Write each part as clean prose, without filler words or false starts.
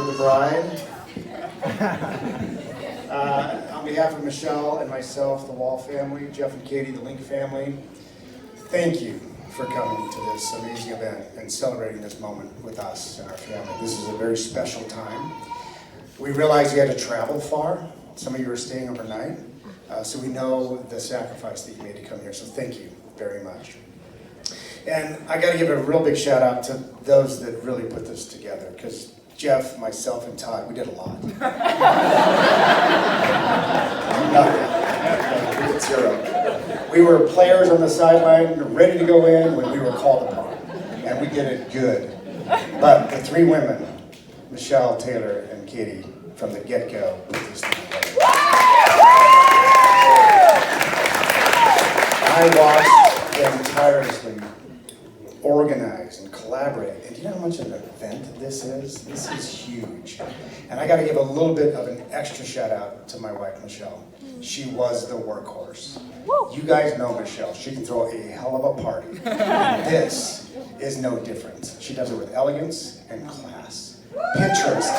for the bride. On behalf of Michelle and myself, the Wall family, Jeff and Katie, the Link family, thank you for coming to this amazing event and celebrating this moment with us and our family. This is a very special time. We realize you had to travel far. Some of you are staying overnight. So we know the sacrifice that you made to come here. So thank you very much. And I got to give a real big shout out to those that really put this together, because Jeff, myself, and Todd, we did a lot. Nothing. We did zero. We were players on the sideline, ready to go in when we were called upon, and we did it good. But the three women, Michelle, Taylor, and Katie, from the get-go, put this thing together. I watched them tirelessly organize and collaborate. And do you know how much of an event this is? This is huge. And I got to give a little bit of an extra shout out to my wife, Michelle. She was the workhorse. You guys know Michelle. She can throw a hell of a party. This is no different. She does it with elegance and class. Pinterest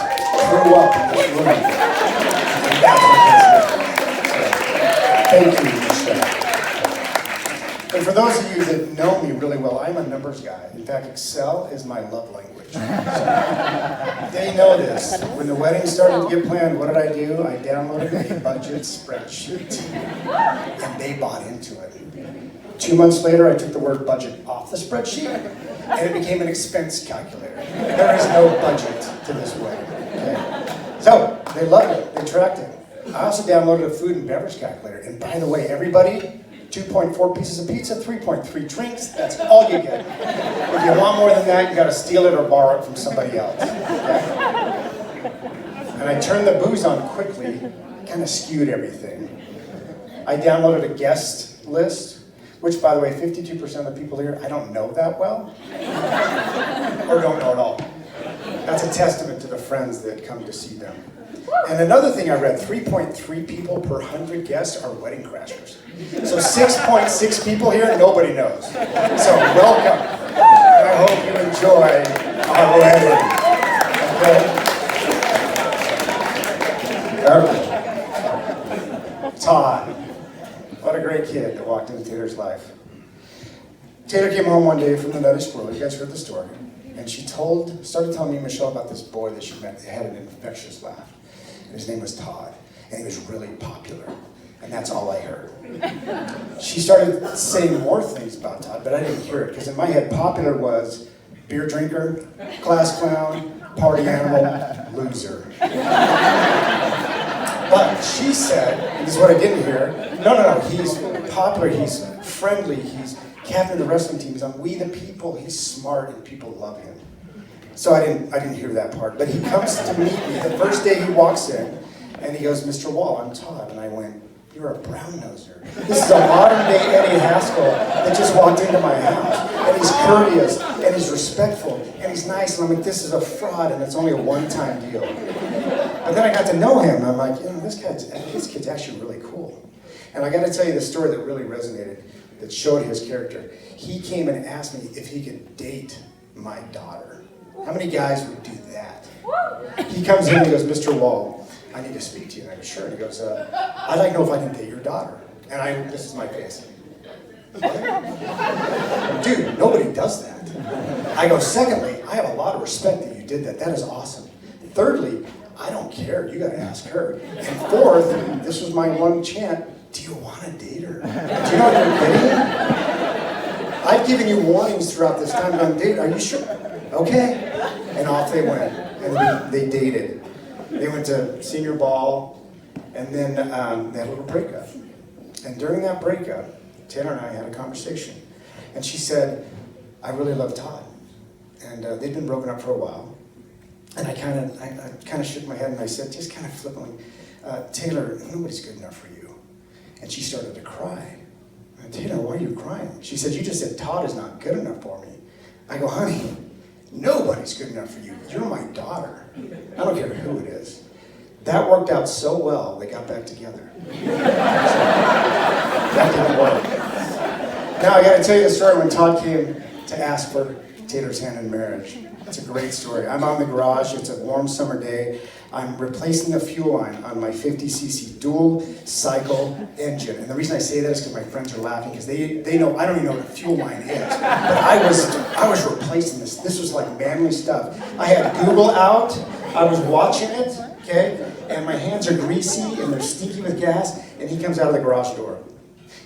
grew up in this room. And that's what this is. So, thank you, Michelle. And for those of you that know me really well, I'm a numbers guy. In fact, Excel is my love language. So, they know this. When the wedding started to get planned, what did I do? I downloaded a budget spreadsheet. And they bought into it. 2 months later, I took the word budget off the spreadsheet, and it became an expense calculator. There is no budget to this wedding. Okay? So, they loved it. They tracked it. I also downloaded a food and beverage calculator. And by the way, everybody, 2.4 pieces of pizza, 3.3 drinks, that's all you get. If you want more than that, you gotta steal it or borrow it from somebody else. Okay? And I turned the booze on quickly, kind of skewed everything. I downloaded a guest list, which, by the way, 52% of the people here, I don't know that well, or don't know at all. That's a testament to the friends that come to see them. And another thing I read, 3.3 people per 100 guests are wedding crashers. So 6.6 people here, nobody knows. So welcome. And I hope you enjoy our wedding. Okay? Todd. What a great kid that walked into Taylor's life. Taylor came home one day from the Nutty Squirrel. You guys heard the story. And she started telling me, Michelle, about this boy that she met that had an infectious laugh. And his name was Todd. And he was really popular. And that's all I heard. She started saying more things about Todd, but I didn't hear it. Because in my head, popular was beer drinker, class clown, party animal, loser. But she said, and this is what I didn't hear, no, he's popular, he's friendly, he's captain of the wrestling team, he's on We the People, he's smart, and people love him. So I didn't hear that part. But he comes to meet me the first day he walks in, and he goes, Mr. Wall, I'm Todd. And I went, you're a brown-noser. This is a modern-day Eddie Haskell that just walked into my house. And he's courteous, and he's respectful, and he's nice. And I'm like, this is a fraud, and it's only a one-time deal. But then I got to know him, and I'm like, this kid's actually really cool. And I got to tell you the story that really resonated, that showed his character. He came and asked me if he could date my daughter. How many guys would do that? He comes in and he goes, Mr. Wall, I need to speak to you. And I go, sure. And he goes, I'd like to know if I can date your daughter. And this is my face. What? Dude, nobody does that. I go, secondly, I have a lot of respect that you did that. That is awesome. Thirdly, I don't care. You got to ask her. And fourth, this was my one chant. Do you want to date her? Do you know what you're getting? I've given you warnings throughout this time on date. Are you sure? Okay. And off they went. And they dated. They went to senior ball, and then they had a little breakup. And during that breakup, Taylor and I had a conversation. And she said, I really love Todd. And they'd been broken up for a while. And I kind of shook my head and I said, just kind of flippantly, Taylor, nobody's good enough for you. And she started to cry. I said, Taylor, why are you crying? She said, you just said Todd is not good enough for me. I go, honey, nobody's good enough for you. You're my daughter. I don't care who it is. That worked out so well, they got back together. That didn't work. Now I got to tell you the story when Todd came to ask for Taylor's hand in marriage. It's a great story. I'm on the garage. It's a warm summer day. I'm replacing the fuel line on my 50cc dual cycle engine. And the reason I say that is because my friends are laughing because they know I don't even know what a fuel line is. But I was replacing this. This was like manly stuff. I had Google out. I was watching it, okay? And my hands are greasy and they're stinky with gas. And he comes out of the garage door.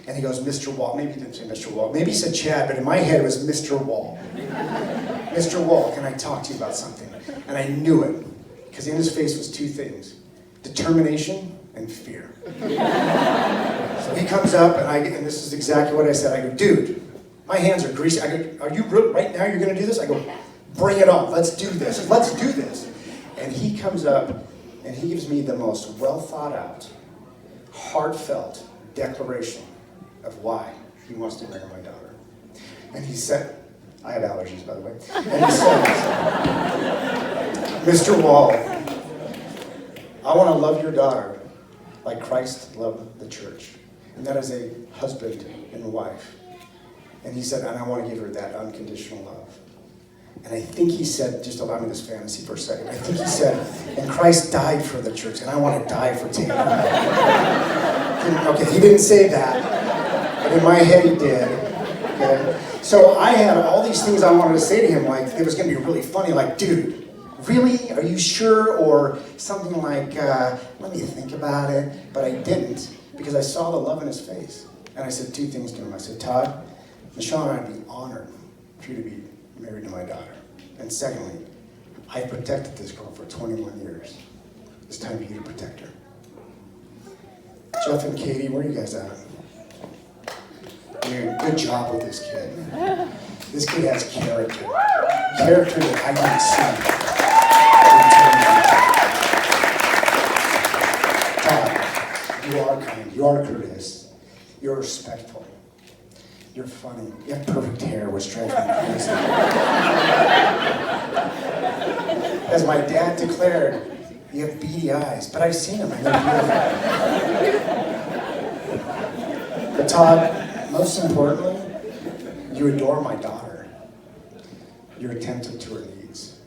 And he goes, Mr. Wall. Maybe he didn't say Mr. Wall. Maybe he said Chad, but in my head it was Mr. Wall. Mr. Wall, can I talk to you about something? And I knew it. Because in his face was two things, determination and fear. So he comes up, and this is exactly what I said. I go, dude, my hands are greasy. I go, are you right now you're going to do this? I go, bring it on. Let's do this. Let's do this. And he comes up, and he gives me the most well thought out, heartfelt declaration of why he wants to marry my daughter. And he said, I have allergies, by the way. And he said, Mr. Wall, I want to love your daughter like Christ loved the church. And that is a husband and wife. And he said, and I want to give her that unconditional love. And I think he said, just allow me this fantasy for a second, I think he said, and Christ died for the church, and I want to die for Taylor. Okay, he didn't say that, but in my head he did. Okay? So I had all these things I wanted to say to him, like, it was going to be really funny, like, dude, really? Are you sure? Or something like, let me think about it. But I didn't, because I saw the love in his face. And I said two things to him. I said, Todd, Michelle and I would be honored for you to be married to my daughter. And secondly, I've protected this girl for 21 years. It's time for you to protect her. Jeff and Katie, where are you guys at? You're doing a good job with this kid. This kid has character. Character that I don't see. Todd, you are kind, you are courteous, you're respectful, you're funny, you have perfect hair, which drives me crazy. As my dad declared, you have beady eyes, but I've seen them, and they're beautiful. But Todd, most importantly, you adore my daughter. You're attentive to her needs,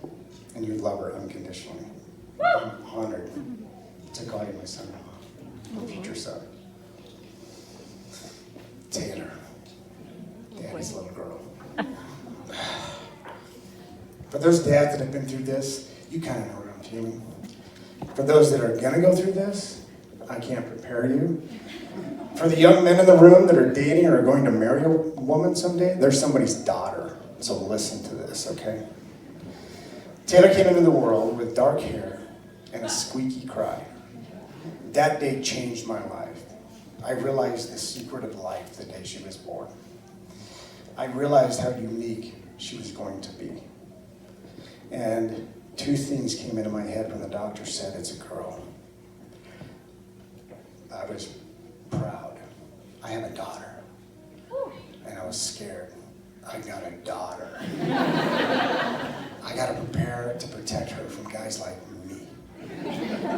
and you love her unconditionally. I'm honored to call you my son-in-law, future son. Taylor, Daddy's little girl. For those dads that have been through this, you kind of know what I'm feeling. For those that are going to go through this, I can't prepare you. For the young men in the room that are dating or are going to marry a woman someday, they're somebody's daughter. So listen to this, okay? Taylor came into the world with dark hair and a squeaky cry. That day changed my life. I realized the secret of life the day she was born. I realized how unique she was going to be. And two things came into my head when the doctor said it's a girl. I was proud. I have a daughter. And I was scared. I got a daughter. I got to prepare to protect her from guys like me.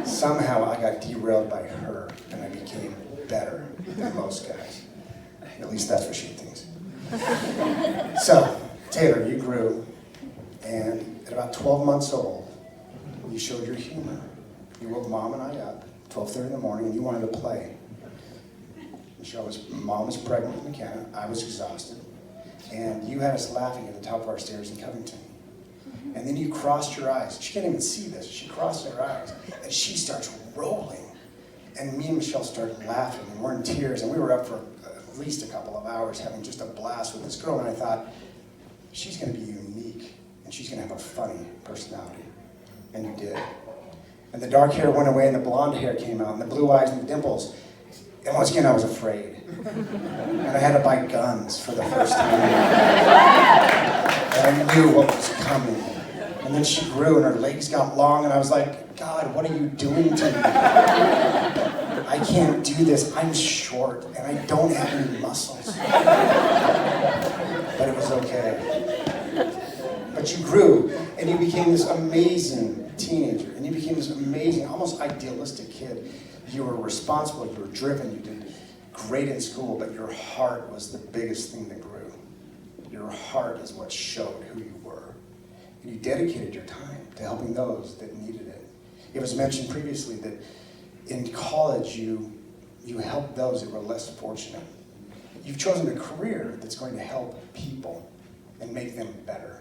Somehow I got derailed by her and I became better than most guys. At least that's what she thinks. So, Taylor, you grew, and at about 12 months old, you showed your humor. You woke Mom and I up, 12:30 in the morning, and you wanted to play. Mom was pregnant with McKenna, I was exhausted, and you had us laughing at the top of our stairs in Covington. And then you crossed your eyes. She can't even see this. She crossed her eyes, and she starts rolling. And me and Michelle started laughing, and we're in tears, and we were up for at least a couple of hours having just a blast with this girl, and I thought, she's going to be unique, and she's going to have a funny personality. And you did. And the dark hair went away, and the blonde hair came out, and the blue eyes and the dimples. And once again, I was afraid. And I had to buy guns for the first time. And I knew what was coming. And then she grew, and her legs got long, and I was like, God, what are you doing to me? I can't do this. I'm short, and I don't have any muscles. But it was okay. But you grew, and you became this amazing teenager, and you became this amazing, almost idealistic kid. You were responsible, you were driven, you did great in school, but your heart was the biggest thing that grew. Your heart is what showed who you were. and you dedicated your time to helping those that needed it. It was mentioned previously that in college you helped those that were less fortunate. You've chosen a career that's going to help people and make them better.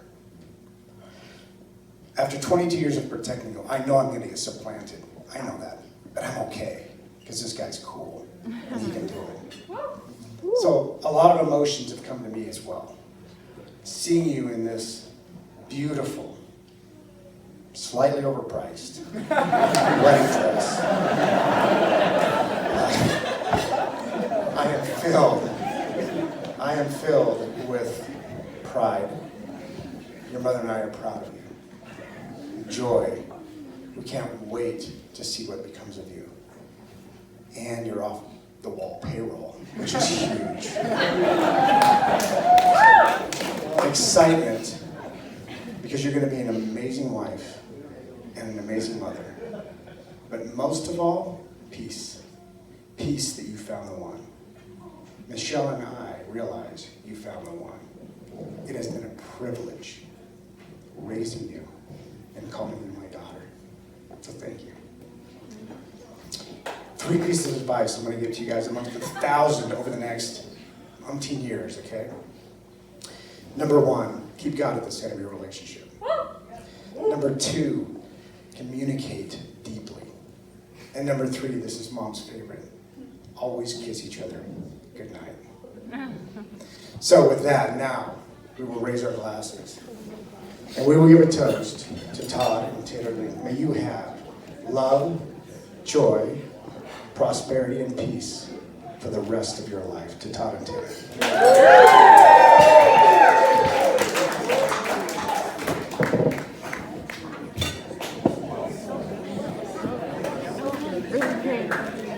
After 22 years of protecting you, I know I'm going to get supplanted. I know that, but I'm okay because this guy's cool and he can do it. So a lot of emotions have come to me as well. Seeing you in this beautiful, slightly overpriced wedding dress. I am filled with pride. Your mother and I are proud of you. Joy. We can't wait to see what becomes of you. And you're off the wall payroll, which is huge. Excitement, because you're going to be an amazing wife and an amazing mother. But most of all, peace. Peace that you found the one. Michelle and I realize you found the one. It has been a privilege raising you and calling you my daughter. So thank you. 3 pieces of advice I'm going to give to you guys amongst 1,000 over the next umpteen years, okay? Number 1, keep God at the center of your relationship. Number 2, communicate deeply. And number 3, this is Mom's favorite, always kiss each other good night. So with that, now we will raise our glasses and we will give a toast to Todd and Taylor Lee. May you have love, joy, prosperity, and peace for the rest of your life. To Todd and Taylor. Really great.